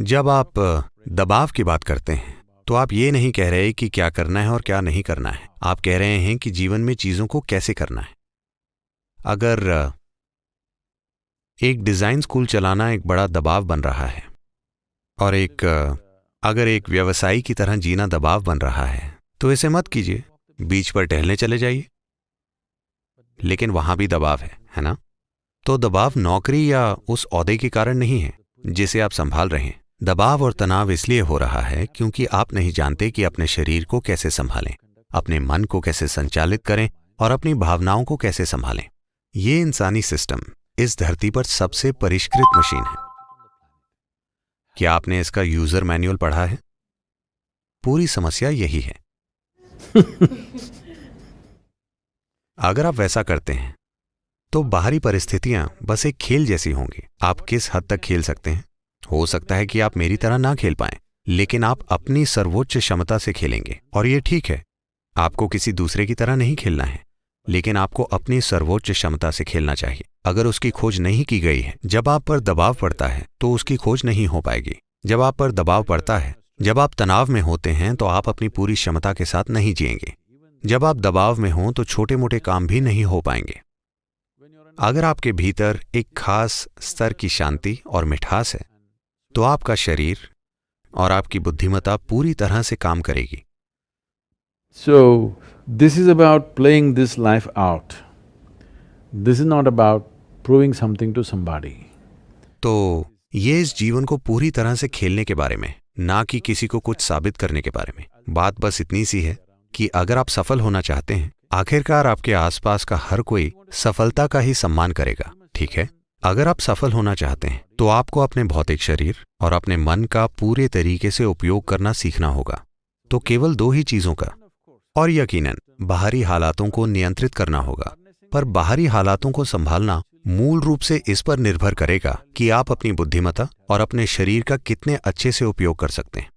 जब आप दबाव की बात करते हैं तो आप ये नहीं कह रहे कि क्या करना है और क्या नहीं करना है। आप कह रहे हैं कि जीवन में चीजों को कैसे करना है। अगर एक डिजाइन स्कूल चलाना एक बड़ा दबाव बन रहा है और अगर एक व्यवसायी की तरह जीना दबाव बन रहा है तो इसे मत कीजिए, बीच पर टहलने चले जाइए। लेकिन वहां भी दबाव है ना? तो दबाव नौकरी या उस ओहदे के कारण नहीं है जिसे आप संभाल रहे हैं। दबाव और तनाव इसलिए हो रहा है क्योंकि आप नहीं जानते कि अपने शरीर को कैसे संभालें, अपने मन को कैसे संचालित करें और अपनी भावनाओं को कैसे संभालें। ये इंसानी सिस्टम इस धरती पर सबसे परिष्कृत मशीन है। क्या आपने इसका यूजर मैनुअल पढ़ा है? पूरी समस्या यही है। अगर आप वैसा करते हैं तो बाहरी परिस्थितियां बस एक खेल जैसी होंगी। आप किस हद तक खेल सकते हैं? हो सकता है कि आप मेरी तरह ना खेल पाएं, लेकिन आप अपनी सर्वोच्च क्षमता से खेलेंगे और ये ठीक है। आपको किसी दूसरे की तरह नहीं खेलना है, लेकिन आपको अपनी सर्वोच्च क्षमता से खेलना चाहिए। अगर उसकी खोज नहीं की गई है, जब आप पर दबाव पड़ता है तो उसकी खोज नहीं हो पाएगी। जब आप पर दबाव पड़ता है, जब आप तनाव में होते हैं तो आप अपनी पूरी क्षमता के साथ नहीं जिएंगे। जब आप दबाव में हों तो छोटे मोटे काम भी नहीं हो पाएंगे। अगर आपके भीतर एक खास स्तर की शांति और मिठास है तो आपका शरीर और आपकी बुद्धिमत्ता पूरी तरह से काम करेगी। So, this is about playing this life out. This is not about proving something to somebody. तो ये इस जीवन को पूरी तरह से खेलने के बारे में, ना कि किसी को कुछ साबित करने के बारे में। बात बस इतनी सी है कि अगर आप सफल होना चाहते हैं, आखिरकार आपके आसपास का हर कोई सफलता का ही सम्मान करेगा, ठीक है? अगर आप सफल होना चाहते हैं तो आपको अपने भौतिक शरीर और अपने मन का पूरे तरीके से उपयोग करना सीखना होगा। तो केवल दो ही चीजों का, और यकीनन बाहरी हालातों को नियंत्रित करना होगा। पर बाहरी हालातों को संभालना मूल रूप से इस पर निर्भर करेगा कि आप अपनी बुद्धिमत्ता और अपने शरीर का कितने अच्छे से उपयोग कर सकते हैं।